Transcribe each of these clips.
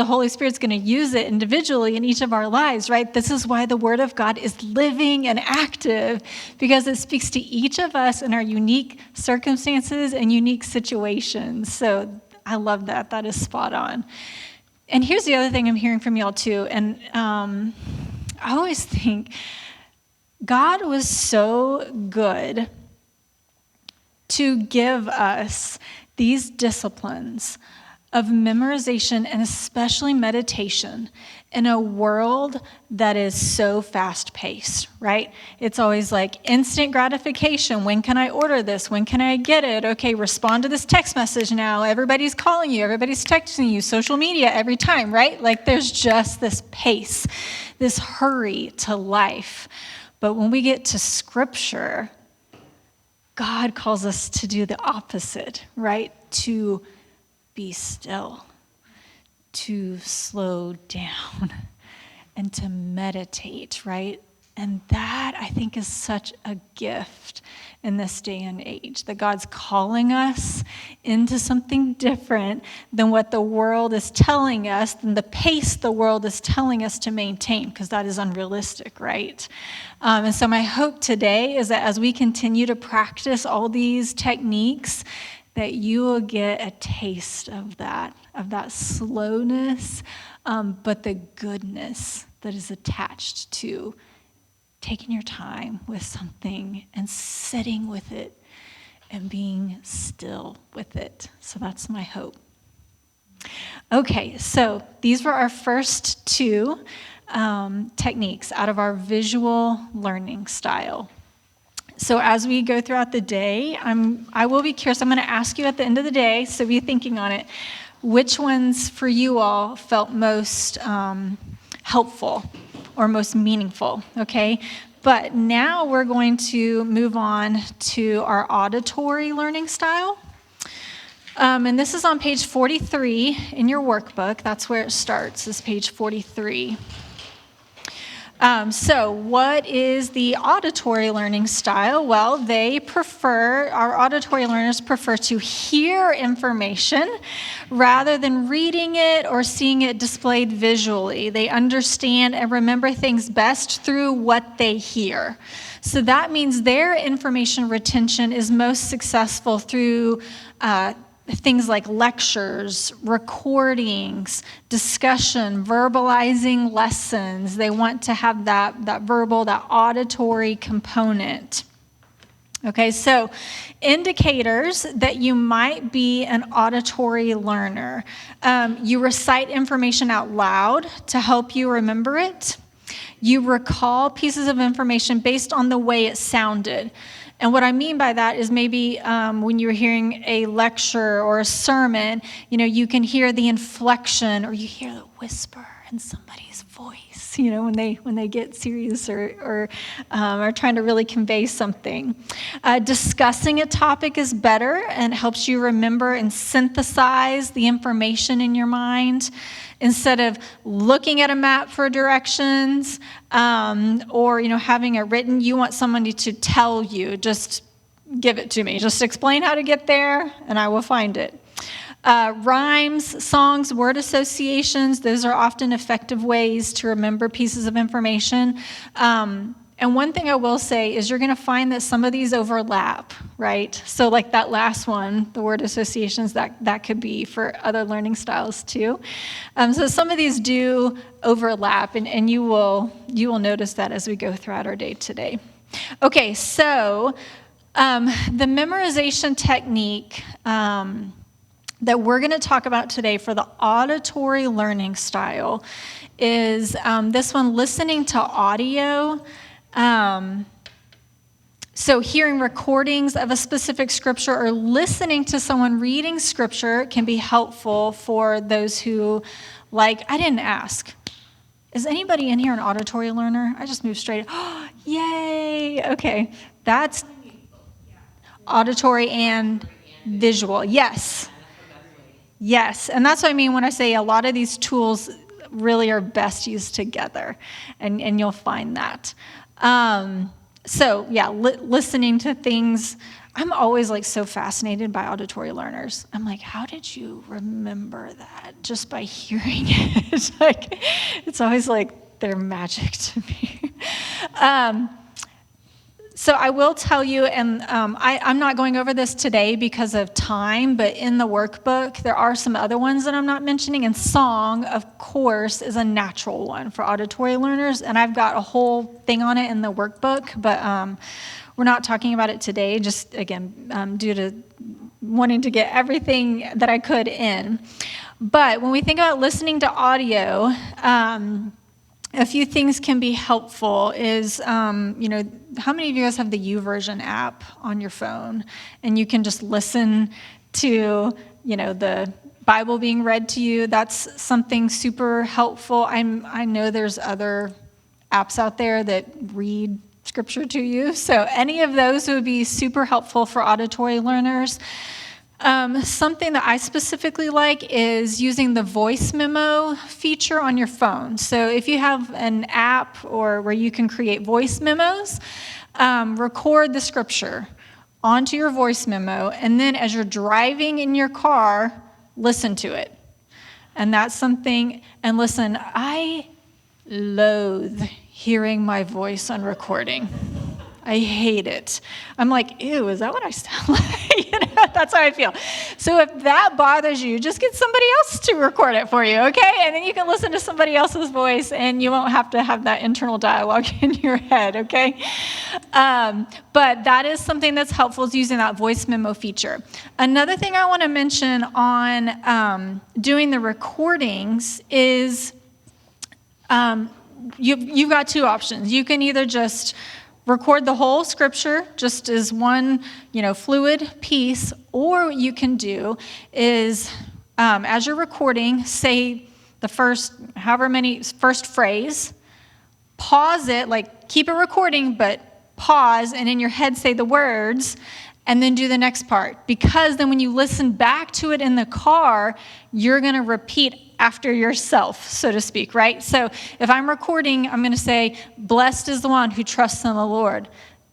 the Holy Spirit's going to use it individually in each of our lives, right? This is why the Word of God is living and active, because it speaks to each of us in our unique circumstances and unique situations. So I love that. That is spot on. And here's the other thing I'm hearing from y'all too. And I always think God was so good to give us these disciplines of memorization and especially meditation in a world that is so fast-paced, right? It's always like instant gratification. When can I order this? When can I get it? Okay, respond to this text message now. Everybody's calling you. Everybody's texting you. Social media every time, right? Like there's just this pace, this hurry to life. But when we get to Scripture, God calls us to do the opposite, right? To be still, to slow down, and to meditate, right? And that, I think, is such a gift in this day and age, that God's calling us into something different than what the world is telling us, than the pace the world is telling us to maintain, because that is unrealistic, right? And so my hope today is that as we continue to practice all these techniques, that you will get a taste of that slowness, but the goodness that is attached to taking your time with something and sitting with it and being still with it. So that's my hope. Okay, so these were our first two techniques out of our visual learning style. So as we go throughout the day, I will be curious. I'm going to ask you at the end of the day, so be thinking on it, which ones for you all felt most helpful or most meaningful, okay? But now we're going to move on to our auditory learning style. And this is on page 43 in your workbook. That's where it starts, is page 43. So what is the auditory learning style? Well, our auditory learners prefer to hear information rather than reading it or seeing it displayed visually. They understand and remember things best through what they hear. So that means their information retention is most successful through things like lectures, recordings, discussion, verbalizing lessons. They want to have that verbal, that auditory component. Okay, so indicators that you might be an auditory learner. You recite information out loud to help you remember it. You recall pieces of information based on the way it sounded. And what I mean by that is maybe when you're hearing a lecture or a sermon, you can hear the inflection or you hear the whisper in somebody's voice, when they get serious or are trying to really convey something. Discussing a topic is better and helps you remember and synthesize the information in your mind. Instead of looking at a map for directions or having it written, you want somebody to tell you, just give it to me. Just explain how to get there, and I will find it. Rhymes, songs, word associations, those are often effective ways to remember pieces of information. And one thing I will say is you're going to find that some of these overlap, right? So like that last one, the word associations, that could be for other learning styles too. So some of these do overlap, and you will notice that as we go throughout our day today. Okay, so the memorization technique that we're going to talk about today for the auditory learning style is this one, listening to audio. So hearing recordings of a specific scripture or listening to someone reading scripture can be helpful for those who, I didn't ask. Is anybody in here an auditory learner? I just moved straight. Oh, yay. Okay. That's auditory and visual. Yes. Yes. And that's what I mean when I say a lot of these tools really are best used together, and you'll find that. Listening to things I'm always like so fascinated by auditory learners. I'm like, how did you remember that just by hearing it? It's always like they're magic to me. So I will tell you, and I'm not going over this today because of time, but in the workbook, there are some other ones that I'm not mentioning, and song, of course, is a natural one for auditory learners, and I've got a whole thing on it in the workbook, but we're not talking about it today, just, again, due to wanting to get everything that I could in. But when we think about listening to audio, a few things can be helpful is, how many of you guys have the YouVersion app on your phone? And you can just listen to, the Bible being read to you. That's something super helpful. I know there's other apps out there that read scripture to you. So any of those would be super helpful for auditory learners. Something that I specifically like is using the voice memo feature on your phone. So if you have an app or where you can create voice memos, record the scripture onto your voice memo, and then as you're driving in your car, listen to it. And that's something, and listen, I loathe hearing my voice on recording. I hate it. I'm like, ew, is that what I sound like? That's how I feel. So if that bothers you, just get somebody else to record it for you, okay? And then you can listen to somebody else's voice, and you won't have to have that internal dialogue in your head, okay? But that is something that's helpful, is using that voice memo feature. Another thing I want to mention on doing the recordings is you've got two options. You can either just record the whole scripture just as one, fluid piece, or what you can do is, as you're recording, say the first phrase, pause it, like keep it recording, but pause, and in your head say the words, and then do the next part. Because then when you listen back to it in the car, you're going to repeat after yourself, so to speak, right? So if I'm recording, I'm going to say, blessed is the one who trusts in the Lord.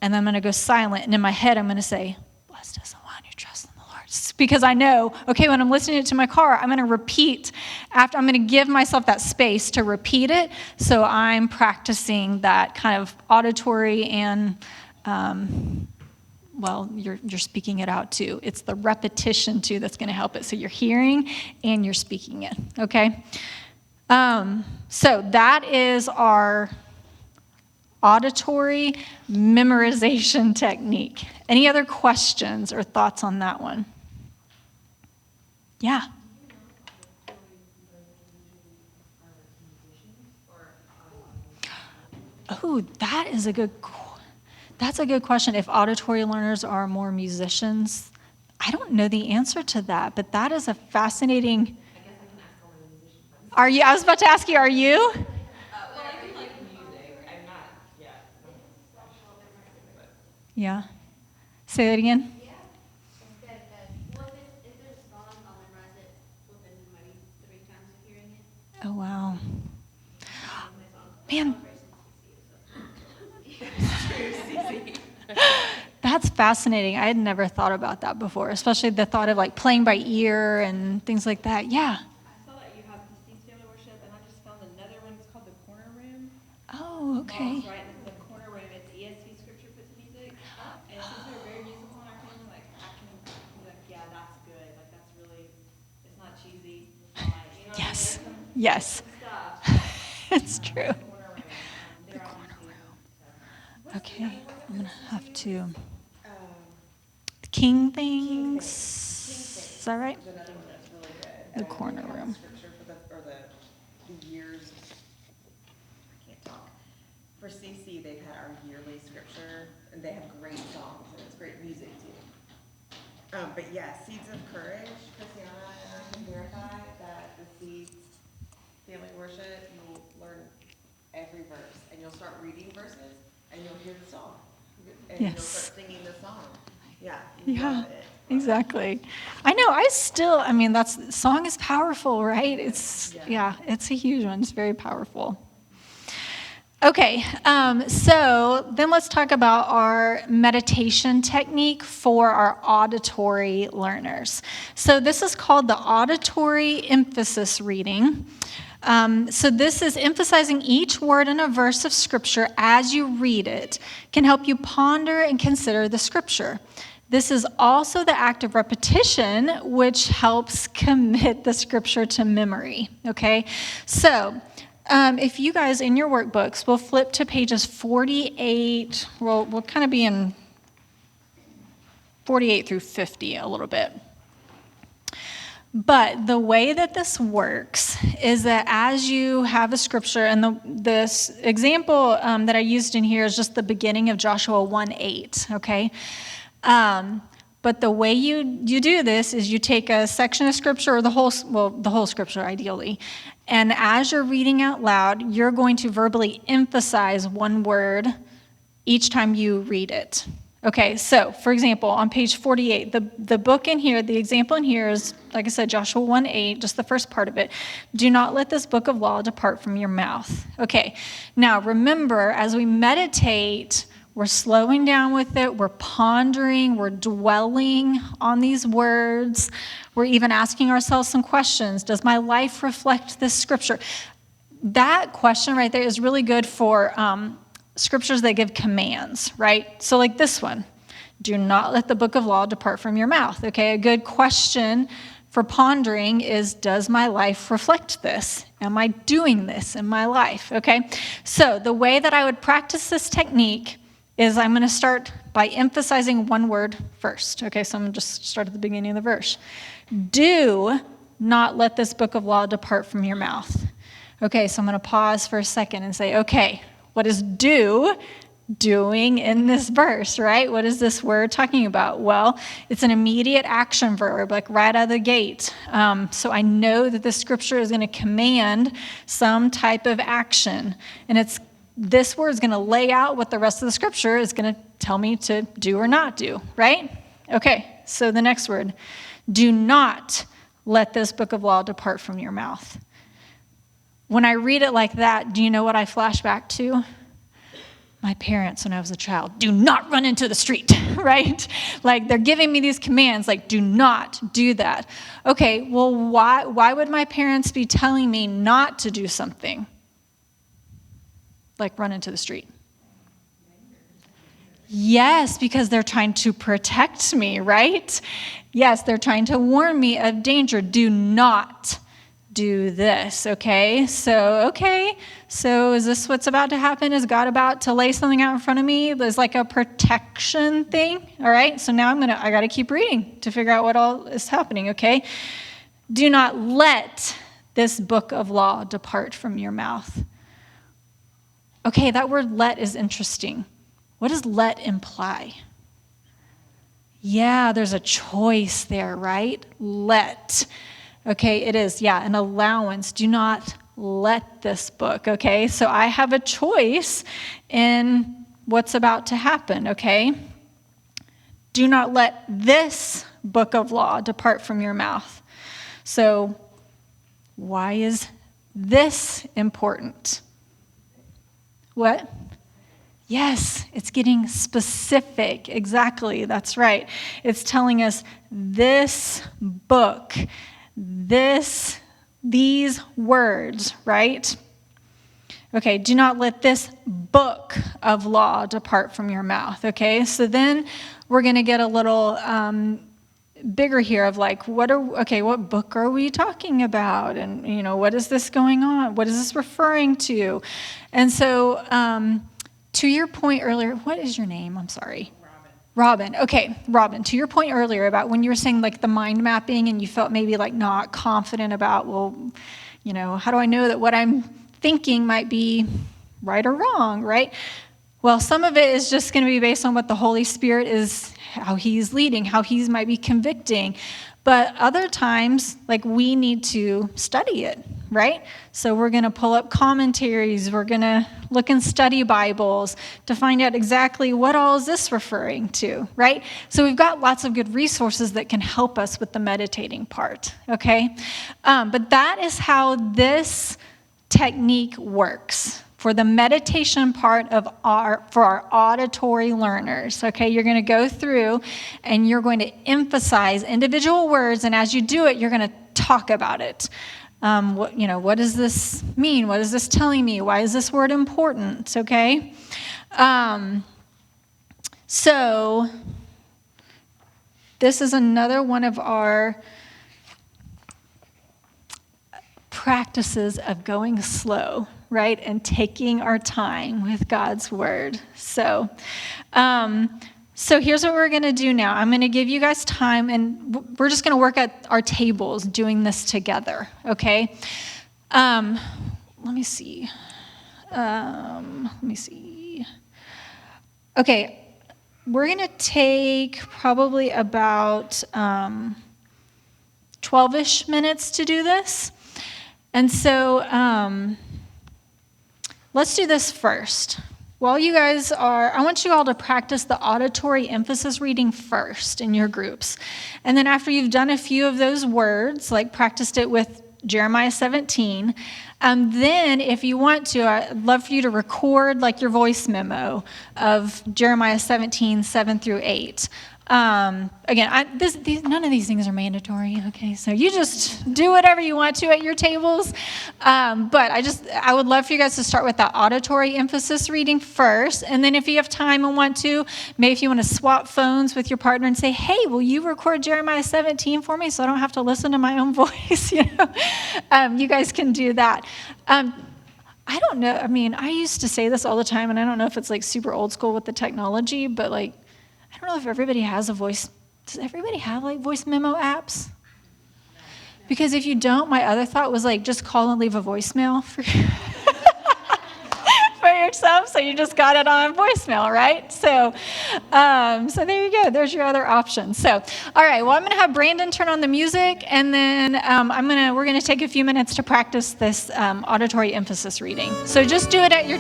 And then I'm going to go silent. And in my head, I'm going to say, blessed is the one who trusts in the Lord. Because I know, okay, when I'm listening to my car, I'm going to repeat. I'm going to give myself that space to repeat it. So I'm practicing that kind of auditory and you're speaking it out too. It's the repetition too that's going to help it. So you're hearing and you're speaking it, okay? So that is our auditory memorization technique. Any other questions or thoughts on that one? Yeah. Oh, that's a good question. If auditory learners are more musicians, I don't know the answer to that, but that is a fascinating. I guess I can ask all my musicians. Are you? I was about to ask you. Are you? Well, I do like music. I'm not. Yeah. Yeah. Say that again. Yeah. That's good. Well, if there's a song, I'll memorize it within maybe 3 times of hearing it. Oh wow. Man. That's fascinating. I had never thought about that before, especially the thought of like playing by ear and things like that. Yeah. I saw that you have the Daily Worship, and I just found another one. It's called the Corner Room. Oh, okay. Mom's right in the Corner Room. It's ESV scripture put to music, and since they're very musical in our family, like I can be like, yeah, that's good. Like that's really, it's not cheesy. Yes. What I mean? Yes. Stuff. It's true. Corner Room. The corner room. Okay. I'm going to have to. King things. Is that right? There's another one that's really good. The corner room. Scripture for the years. I can't talk. For CC, they've had our yearly scripture, and they have great songs, and it's great music too. But yeah, Seeds of Courage. Christiana and I can verify that the Seeds Family Worship, you'll learn every verse, and you'll start reading verses, and you'll hear the song, and you'll start singing the song. Yeah, exactly. I know. Song is powerful, right? It's a huge one. It's very powerful. Okay, so then let's talk about our meditation technique for our auditory learners. So this is called the auditory emphasis reading. So this is emphasizing each word in a verse of Scripture as you read it, can help you ponder and consider the Scripture. This is also the act of repetition, which helps commit the Scripture to memory, okay? So if you guys in your workbooks will flip to pages 48, we'll kind of be in 48 through 50 a little bit. But the way that this works is that as you have a scripture, and this example that I used in here is just the beginning of Joshua 1:8, okay? But the way you do this is you take a section of scripture, or the whole scripture ideally, and as you're reading out loud, you're going to verbally emphasize one word each time you read it. Okay, so for example, on page 48, the book in here, the example in here is, like I said, Joshua 1:8, just the first part of it. Do not let this book of law depart from your mouth. Okay, now remember, as we meditate, we're slowing down with it, we're pondering, we're dwelling on these words, we're even asking ourselves some questions. Does my life reflect this scripture? That question right there is really good for scriptures that give commands, right? So like this one, do not let the book of law depart from your mouth, okay? A good question for pondering is, does my life reflect this? Am I doing this in my life, okay? So the way that I would practice this technique is I'm going to start by emphasizing one word first, okay? So I'm going to just start at the beginning of the verse. Do not let this book of law depart from your mouth. Okay, so I'm going to pause for a second and say, okay, what is doing in this verse, right? What is this word talking about? Well, it's an immediate action verb, like right out of the gate. So I know that this scripture is going to command some type of action. And this word is going to lay out what the rest of the scripture is going to tell me to do or not do, right? Okay, so the next word, do not let this book of law depart from your mouth. When I read it like that, do you know what I flash back to? My parents when I was a child. Do not run into the street, right? Like they're giving me these commands, like do not do that. Okay, well, why would my parents be telling me not to do something? Like run into the street. Yes, because they're trying to protect me, right? Yes, they're trying to warn me of danger. Do not do this, okay? So is this what's about to happen? Is God about to lay something out in front of me? There's like a protection thing, all right? So now I got to keep reading to figure out what all is happening, okay? Do not let this book of law depart from your mouth. Okay, that word let is interesting. What does let imply? Yeah, there's a choice there, right? Let. Okay, it is, an allowance. Do not let this book, okay? So I have a choice in what's about to happen, okay? Do not let this book of law depart from your mouth. So why is this important? What? Yes, it's getting specific. Exactly, that's right. It's telling us this book, these words, right? Okay, do not let this book of law depart from your mouth, okay? So then we're going to get a little bigger here of like, what book are we talking about? And, what is this going on? What is this referring to? And so to your point earlier, what is your name? I'm sorry. Robin. Okay, Robin, to your point earlier about when you were saying like the mind mapping and you felt maybe like not confident about, how do I know that what I'm thinking might be right or wrong, right? Well, some of it is just going to be based on what the Holy Spirit is, how he's leading, how he might be convicting. But other times, like we need to study it, right? So we're going to pull up commentaries. We're going to look in study Bibles to find out exactly what all is this referring to, right? So we've got lots of good resources that can help us with the meditating part, okay? But that is how this technique works. for the meditation part for our auditory learners. Okay, you're going to go through and you're going to emphasize individual words, and as you do it, you're going to talk about it. What does this mean? What is this telling me? Why is this word important? Okay, so this is another one of our practices of going slow, right? And taking our time with God's word. So here's what we're going to do now. I'm going to give you guys time, and we're just going to work at our tables doing this together, okay? Let me see. Okay, we're going to take probably about 12-ish minutes to do this. And so let's do this first. While you guys I want you all to practice the auditory emphasis reading first in your groups. And then after you've done a few of those words, like practiced it with Jeremiah 17, then if you want to, I'd love for you to record like your voice memo of Jeremiah 17, 7 through 8. Again, none of these things are mandatory, okay? So you just do whatever you want to at your tables. But I would love for you guys to start with that auditory emphasis reading first. And then if you have time and want to, maybe if you want to swap phones with your partner and say, hey, will you record Jeremiah 17 for me so I don't have to listen to my own voice? You guys can do that. I don't know. I mean, I used to say this all the time, and I don't know if it's like super old school with the technology, but like, I don't know if everybody has a voice. Does everybody have like voice memo apps? Because if you don't, my other thought was like just call and leave a voicemail for for yourself. So you just got it on voicemail, right? So there you go. There's your other option. So all right. Well, I'm going to have Brandon turn on the music, and then we're going to take a few minutes to practice this auditory emphasis reading. So just do it at your